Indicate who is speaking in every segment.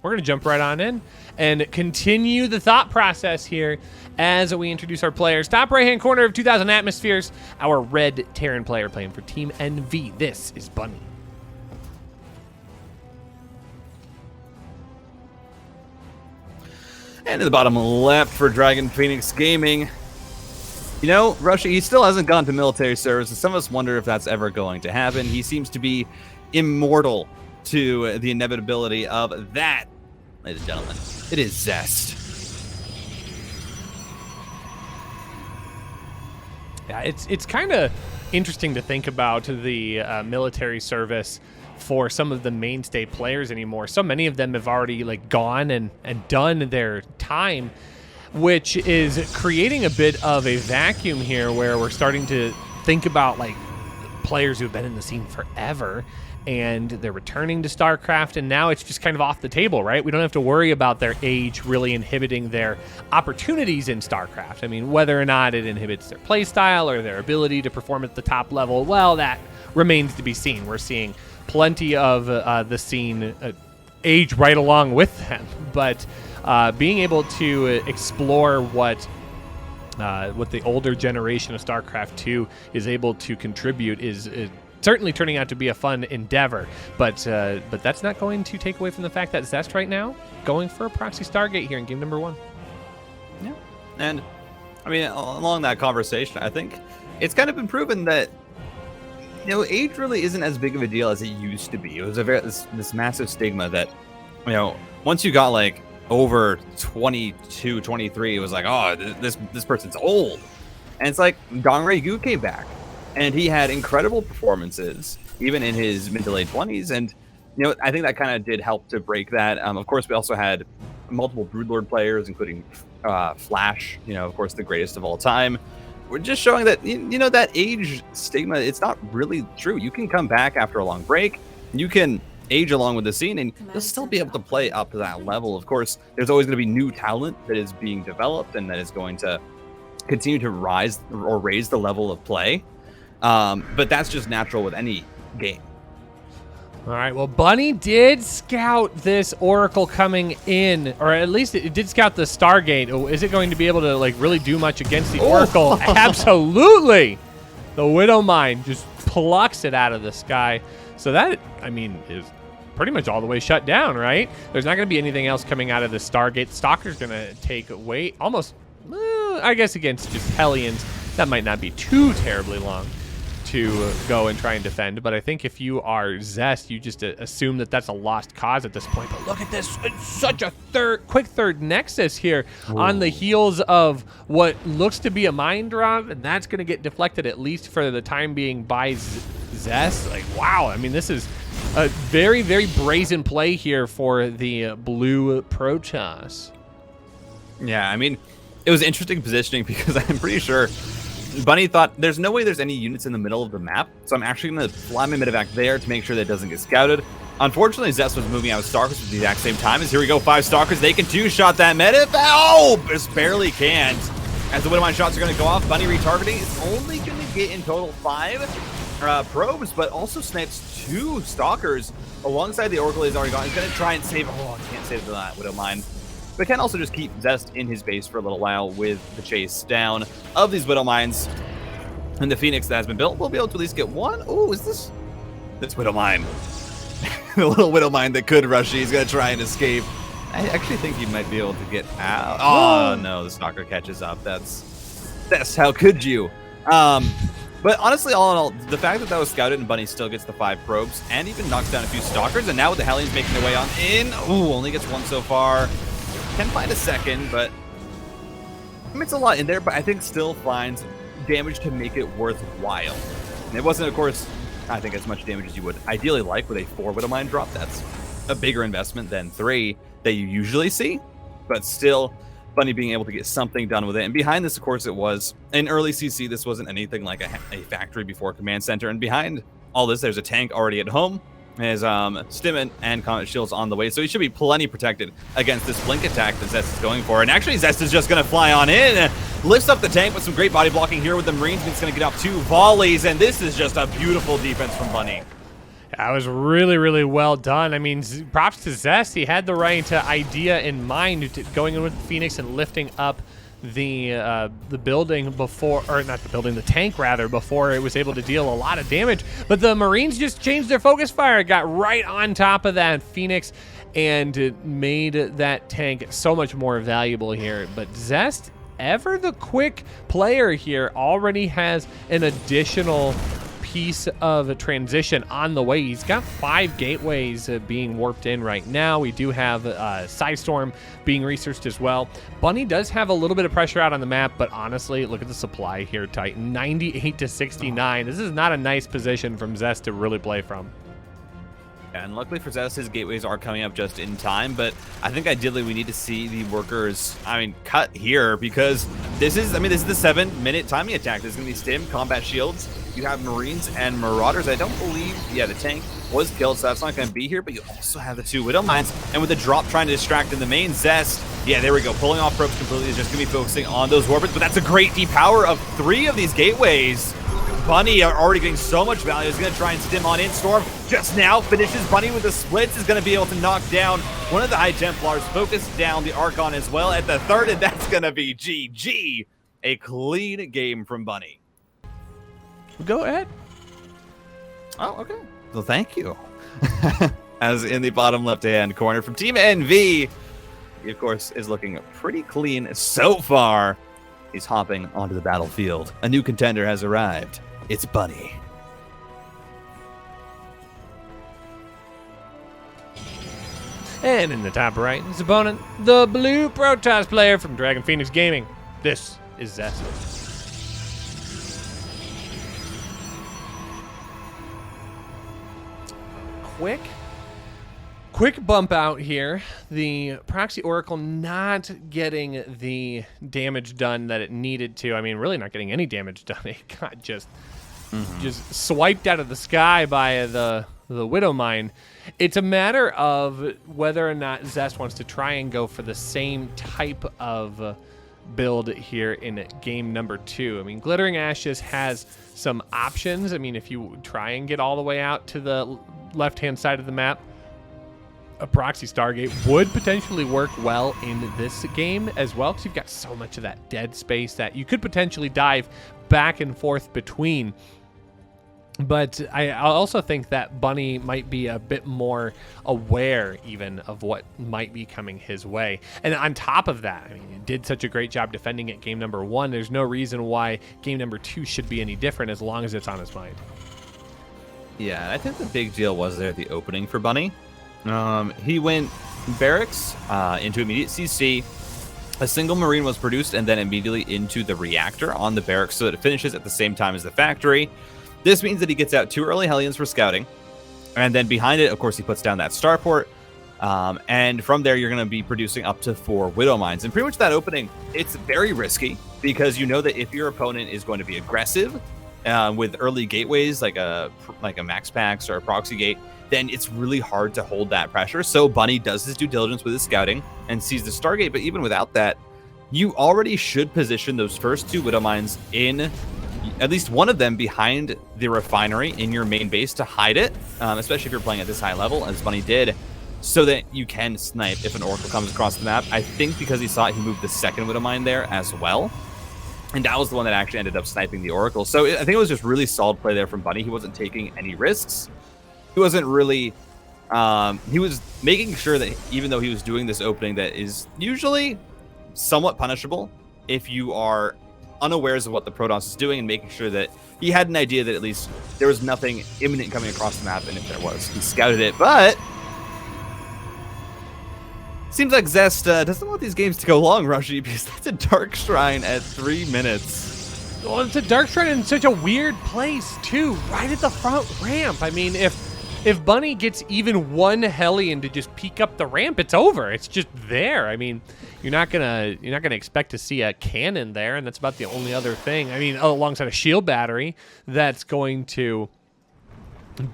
Speaker 1: we're going to jump right on in and continue the thought process here as we introduce our players. Top right-hand corner of 2,000 Atmospheres, our red Terran player playing for Team NV. This is Bunny.
Speaker 2: And in the bottom left for Dragon Phoenix Gaming, you know, Rushi, he still hasn't gone to military service, and some of us wonder if that's ever going to happen. He seems to be immortal to the inevitability of that. Ladies and gentlemen, it is Zest.
Speaker 1: Yeah, it's kind of interesting to think about the military service for some of the mainstay players anymore. So many of them have already gone and done their time, which is creating a bit of a vacuum here where we're starting to think about players who have been in the scene forever and they're returning to StarCraft, and now it's just kind of off the table, right? We don't have to worry about their age really inhibiting their opportunities in StarCraft. I mean, whether or not it inhibits their play style or their ability to perform at the top level, well, that remains to be seen. We're seeing plenty of the scene age right along with them, but being able to explore what the older generation of StarCraft 2 is able to contribute is certainly turning out to be a fun endeavor. But that's not going to take away from the fact that Zest right now going for a proxy Stargate here in game number 1.
Speaker 2: Yeah, and I mean, along that conversation, I think it's kind of been proven that, you know, age really isn't as big of a deal as it used to be. It was this massive stigma that, you know, once you got over 22, 23, it was oh, this person's old. And it's Dongray Gu came back, and he had incredible performances, even in his mid to late 20s. And, you know, I think that kind of did help to break that. Of course, we also had multiple Broodlord players, including Flash, you know, of course, the greatest of all time. We're just showing that, you know, that age stigma, it's not really true. You can come back after a long break. You can age along with the scene, and you'll still be able to play up to that level. Of course, there's always going to be new talent that is being developed and that is going to continue to rise or raise the level of play. But that's just natural with any game.
Speaker 1: All right, well, Bunny did scout this Oracle coming in, or at least it did scout the Stargate. Is it going to be able to really do much against the Oracle? Absolutely. The Widowmine just plucks it out of the sky. So that, I mean, is pretty much all the way shut down, right? There's not going to be anything else coming out of the Stargate. Stalker's going to take away almost, I guess against just Hellions, that might not be too terribly long to go and try and defend, but I think if you are Zest, you just assume that that's a lost cause at this point. But look at this, it's such a quick third Nexus here. Ooh. On the heels of what looks to be a mine drop, and that's going to get deflected at least for the time being by Zest. Wow, I mean, this is a very, very brazen play here for the blue Protoss.
Speaker 2: Yeah, I mean, it was interesting positioning because I'm pretty sure Bunny thought there's no way there's any units in the middle of the map, so I'm actually going to fly my medevac there to make sure that it doesn't get scouted. Unfortunately, Zest was moving out with Stalkers at the exact same time. As here we go, 5 Stalkers. They can two-shot that medevac. Oh, just barely can't. As the Widowmine shots are going to go off, Bunny retargeting is only going to get in total 5 probes, but also snipes 2 Stalkers alongside the Oracle he's already gone. He's going to try and save. Oh, I can't save the Widowmine. But can also just keep Zest in his base for a little while with the chase down of these Widowmines. And the Phoenix that has been built will be able to at least get one. Oh, is this Widowmine? The little Widowmine that could rush. He's going to try and escape. I actually think he might be able to get out. Oh, no, the Stalker catches up. That's how could you? But honestly, all in all, the fact that was scouted and Bunny still gets the 5 probes and even knocks down a few Stalkers, and now with the Hellions making their way on in. Ooh, only gets 1 so far. Can find a second, but I mean, it's a lot in there, but I think still finds damage to make it worthwhile. And it wasn't, of course, I think as much damage as you would ideally like with a 4 Widowmine drop. That's a bigger investment than 3 that you usually see, but still Bunny being able to get something done with it. And behind this, of course, it was in early CC. This wasn't anything like a factory before command center. And behind all this, there's a tank already at home. His Stimment and Comet Shield's on the way, so he should be plenty protected against this blink attack that Zest is going for. And actually, Zest is just going to fly on in, lifts up the tank with some great body blocking here with the Marines. He's going to get off 2 volleys, and this is just a beautiful defense from Bunny.
Speaker 1: That was really, really well done. I mean, props to Zest. He had the right idea in mind, going in with Phoenix and lifting up the building before, or not the building, the tank rather, before it was able to deal a lot of damage. But the Marines just changed their focus fire, got right on top of that Phoenix, and made that tank so much more valuable here. But Zest, ever the quick player here, already has an additional piece of a transition on the way. He's got 5 gateways being warped in right now. We do have Sidestorm being researched as well. Bunny does have a little bit of pressure out on the map, but honestly, look at the supply here, Titan. 98 to 69. This is not a nice position from Zest to really play from.
Speaker 2: And luckily for Zest, his gateways are coming up just in time, but I think ideally we need to see the workers, cut here, because this is the 7-minute timing attack. There's going to be stim, combat shields. You have Marines and Marauders. I don't believe, the tank was killed, so that's not going to be here, but you also have the 2 Widow Mines, and with the drop trying to distract in the main, Zest, there we go, pulling off probes completely, is just going to be focusing on those orbits, but that's a great depower of 3 of these gateways. Bunny are already getting so much value. He's going to try and stim on in. Storm just now finishes Bunny with the splits. Is going to be able to knock down one of the High Templars, focus down the Archon as well at the 3rd, and that's going to be GG. A clean game from Bunny.
Speaker 1: Go ahead.
Speaker 2: Oh, okay. Well, thank you. As in the bottom left-hand corner from Team NV, he, of course, is looking pretty clean so far. He's hopping onto the battlefield. A new contender has arrived. It's Bunny.
Speaker 1: And in the top right, his opponent, the blue Protoss player from Dragon Phoenix Gaming. This is Zest. Quick bump out here. The Proxy Oracle not getting the damage done that it needed to. I mean, really not getting any damage done. It got just swiped out of the sky by the Widow Mine. It's a matter of whether or not Zest wants to try and go for the same type of build here in game number 2. I mean, Glittering Ashes has some options. I mean, if you try and get all the way out to the left-hand side of the map, a proxy Stargate would potentially work well in this game as well, because you've got so much of that dead space that you could potentially dive back and forth between. But I also think that Bunny might be a bit more aware even of what might be coming his way. And on top of that, I mean, he did such a great job defending it game number 1. There's no reason why game number 2 should be any different as long as it's on his mind.
Speaker 2: Yeah, I think the big deal was there at the opening for Bunny. He went barracks into immediate CC. A single Marine was produced and then immediately into the reactor on the barracks so that it finishes at the same time as the factory. This means that he gets out 2 early Hellions for scouting. And then behind it, of course, he puts down that starport. And from there, you're going to be producing up to 4 Widow Mines. And pretty much that opening, it's very risky because you know that if your opponent is going to be aggressive with early gateways like a Max Pax or a Proxy Gate, then it's really hard to hold that pressure. So Bunny does his due diligence with his scouting and sees the Stargate. But even without that, you already should position those first 2 Widow Mines in, at least one of them behind the refinery in your main base to hide it, especially if you're playing at this high level, as Bunny did, so that you can snipe if an Oracle comes across the map. I think because he saw it, he moved the second Widow Mine there as well. And that was the one that actually ended up sniping the Oracle. So I think it was just really solid play there from Bunny. He wasn't taking any risks. He wasn't really, he was making sure that even though he was doing this opening that is usually somewhat punishable if you are unawares of what the Protoss is doing, and making sure that he had an idea that at least there was nothing imminent coming across the map, and if there was, he scouted it. But seems like Zest doesn't want these games to go long, Rushi, because that's a Dark Shrine at 3 minutes.
Speaker 1: Well, it's a Dark Shrine in such a weird place, too, right at the front ramp. I mean, if Bunny gets even one Hellion to just peek up the ramp, it's over. It's just there. I mean, you're not gonna expect to see a cannon there, and that's about the only other thing. I mean, alongside a shield battery that's going to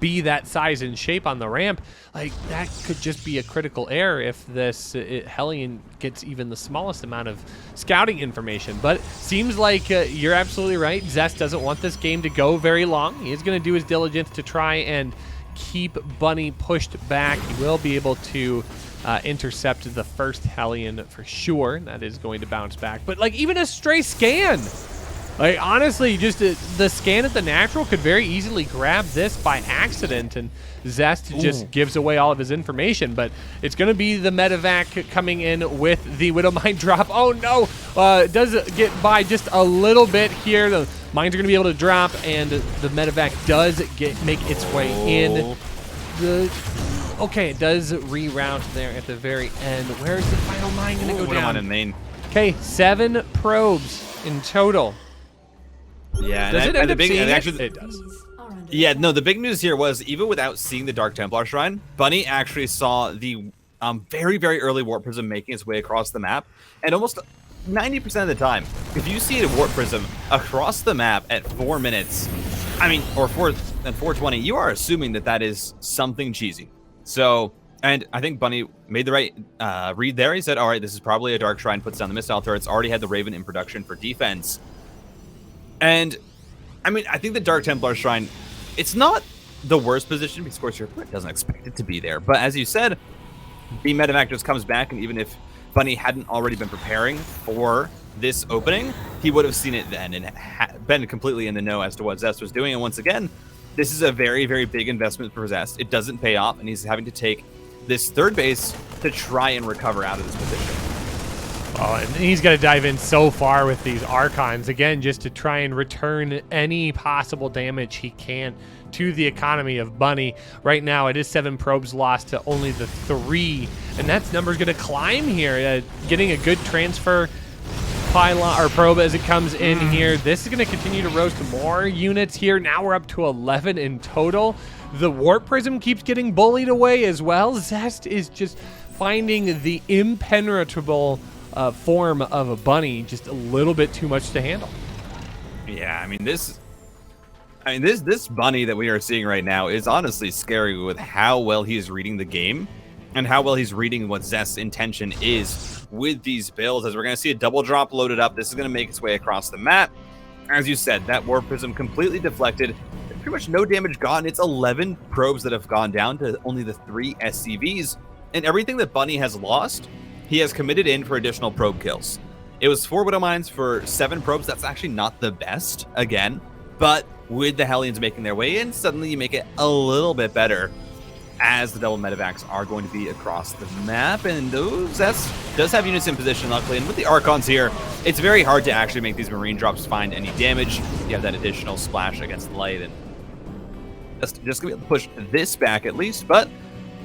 Speaker 1: be that size and shape on the ramp. Like, that could just be a critical error if this Hellion gets even the smallest amount of scouting information. But it seems like you're absolutely right. Zest doesn't want this game to go very long. He is going to do his diligence to try and keep Bunny pushed back. He will be able to intercept the first Hellion for sure. That is going to bounce back. But like even a stray scan, like honestly, just the scan at the natural could very easily grab this by accident, and Zest just gives away all of his information. But it's going to be the medevac coming in with the Widowmine drop. Oh no, does get by just a little bit here. The mines are going to be able to drop, and the medevac does make its way in. Okay, it does reroute there at the very end. Where's the final mine going to go down?
Speaker 2: In main.
Speaker 1: Okay, 7 probes in total.
Speaker 2: Yeah,
Speaker 1: does it end up seeing
Speaker 2: actually,
Speaker 1: it does.
Speaker 2: Yeah, no, the big news here was even without seeing the Dark Templar Shrine, Bunny actually saw the very, very early Warp Prism making its way across the map. And almost 90% of the time, if you see a Warp Prism across the map at 4 minutes, I mean, or 4:20, you are assuming that that is something cheesy. So, and I think Bunny made the right read there. He said, all right, this is probably a Dark Shrine, puts down the missile turrets, already had the Raven in production for defense. And, I mean, I think the Dark Templar Shrine, it's not the worst position because, of course, your opponent doesn't expect it to be there. But as you said, the medevac just comes back, and even if Bunny hadn't already been preparing for this opening, he would have seen it then and been completely in the know as to what Zest was doing. And once again, this is a very, very big investment for Zest. It doesn't pay off, and he's having to take this third base to try and recover out of this position.
Speaker 1: Oh, and he's got to dive in so far with these Archons, again, just to try and return any possible damage he can to the economy of Bunny. Right now, it is 7 probes lost to only the 3, and that number's going to climb here. Getting a good transfer pylon or probe as it comes in here. This is going to continue to roast more units here. Now we're up to 11 in total. The Warp Prism keeps getting bullied away as well. Zest is just finding the impenetrable form of a Bunny just a little bit too much to handle.
Speaker 2: Yeah, I mean this Bunny that we are seeing right now is honestly scary with how well he is reading the game and how well he's reading what Zest's intention is with these builds. As we're going to see a double drop loaded up, this is going to make its way across the map. As you said, that Warp Prism completely deflected. Pretty much no damage gotten. It's 11 probes that have gone down to only the 3 SCVs. And everything that Bunny has lost, he has committed in for additional probe kills. It was 4 Widow Mines for 7 probes. That's actually not the best, again. But with the Hellions making their way in, suddenly you make it a little bit better, as the double medevacs are going to be across the map. And Zest does have units in position, luckily. And with the Archons here, it's very hard to actually make these Marine drops find any damage. You have that additional splash against the light, and just going to be able to push this back at least. But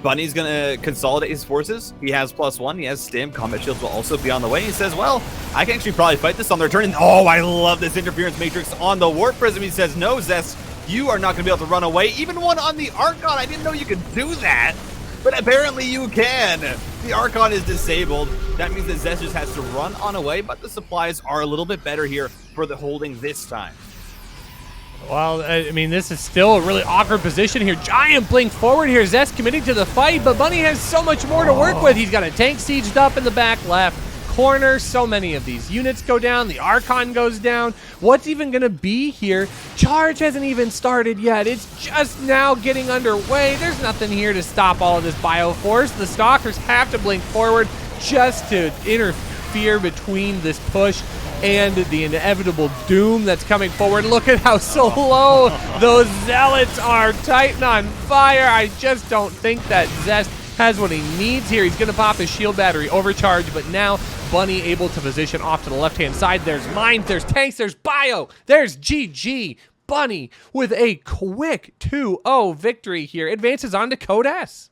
Speaker 2: Bunny's going to consolidate his forces. He has +1. He has stim. Combat shields will also be on the way. He says, well, I can actually probably fight this on their turn. And, oh, I love this interference matrix on the Warp Prism. He says, no, Zest, you are not going to be able to run away. Even one on the Archon. I didn't know you could do that. But apparently you can. The Archon is disabled. That means that Zest just has to run on away. But the supplies are a little bit better here for the holding this time.
Speaker 1: Well, I mean, this is still a really awkward position here. Giant blink forward here. Zest committing to the fight, but Bunny has so much more to work with. He's got a tank sieged up in the back left corner. So many of these units go down. The Archon goes down. What's even going to be here? Charge hasn't even started yet. It's just now getting underway. There's nothing here to stop all of this Bioforce. The Stalkers have to blink forward just to interfere between this push and the inevitable doom that's coming forward. Look at how slow those Zealots are. TitanOnFire. I just don't think that Zest has what he needs here. He's going to pop his shield battery overcharge, but now Bunny able to position off to the left-hand side. There's mines, there's tanks, there's bio, there's GG. Bunny with a quick 2-0 victory here. Advances on to Code S.